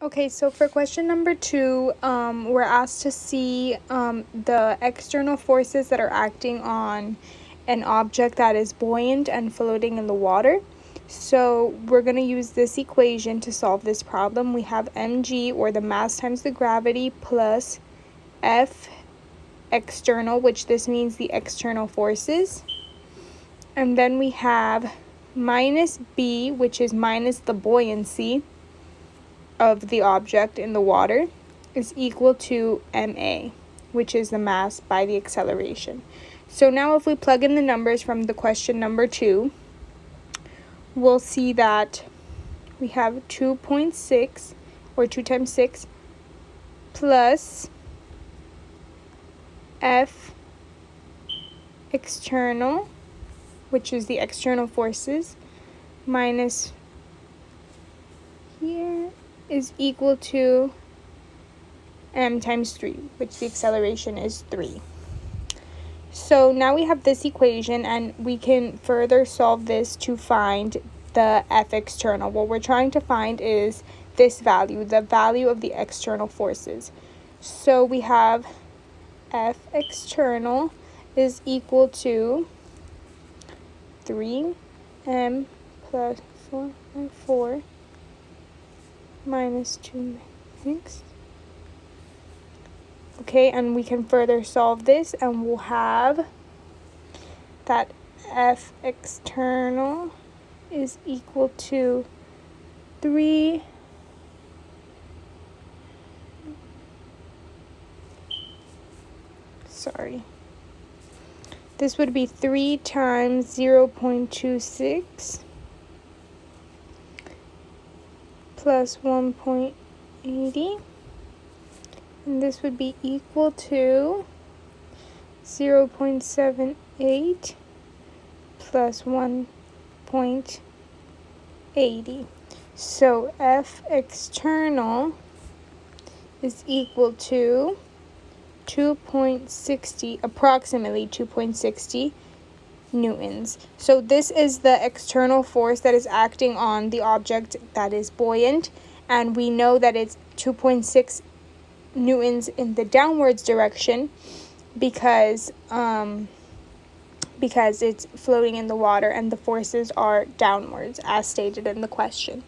Okay, so for question number 2, we're asked to see the external forces that are acting on an object that is buoyant and floating in the water. So we're going to use this equation to solve this problem. We have mg, or the mass times the gravity, plus F external, which this means the external forces. And then we have minus B, which is minus the buoyancy of the object in the water, is equal to ma, which is the mass by the acceleration. So now if we plug in the numbers from the question number 2, we'll see that we have 2.6, or 2 times 6, plus F external, which is the external forces, minus here is equal to m times 3, which the acceleration is 3. So now we have this equation, and we can further solve this to find the F external. What we're trying to find is this value, the value of the external forces. So we have F external is equal to 3m plus 4 minus 2x. Okay, and we can further solve this, and we'll have that F external is equal to 3 this would be 3 times 0.26 plus 1.80, and this would be equal to 0.78 plus 1.80. So F external is equal to 2.60, approximately 2.60 newtons. So this is the external force that is acting on the object that is buoyant, and we know that it's 2.6 newtons in the downwards direction because it's floating in the water and the forces are downwards, as stated in the question.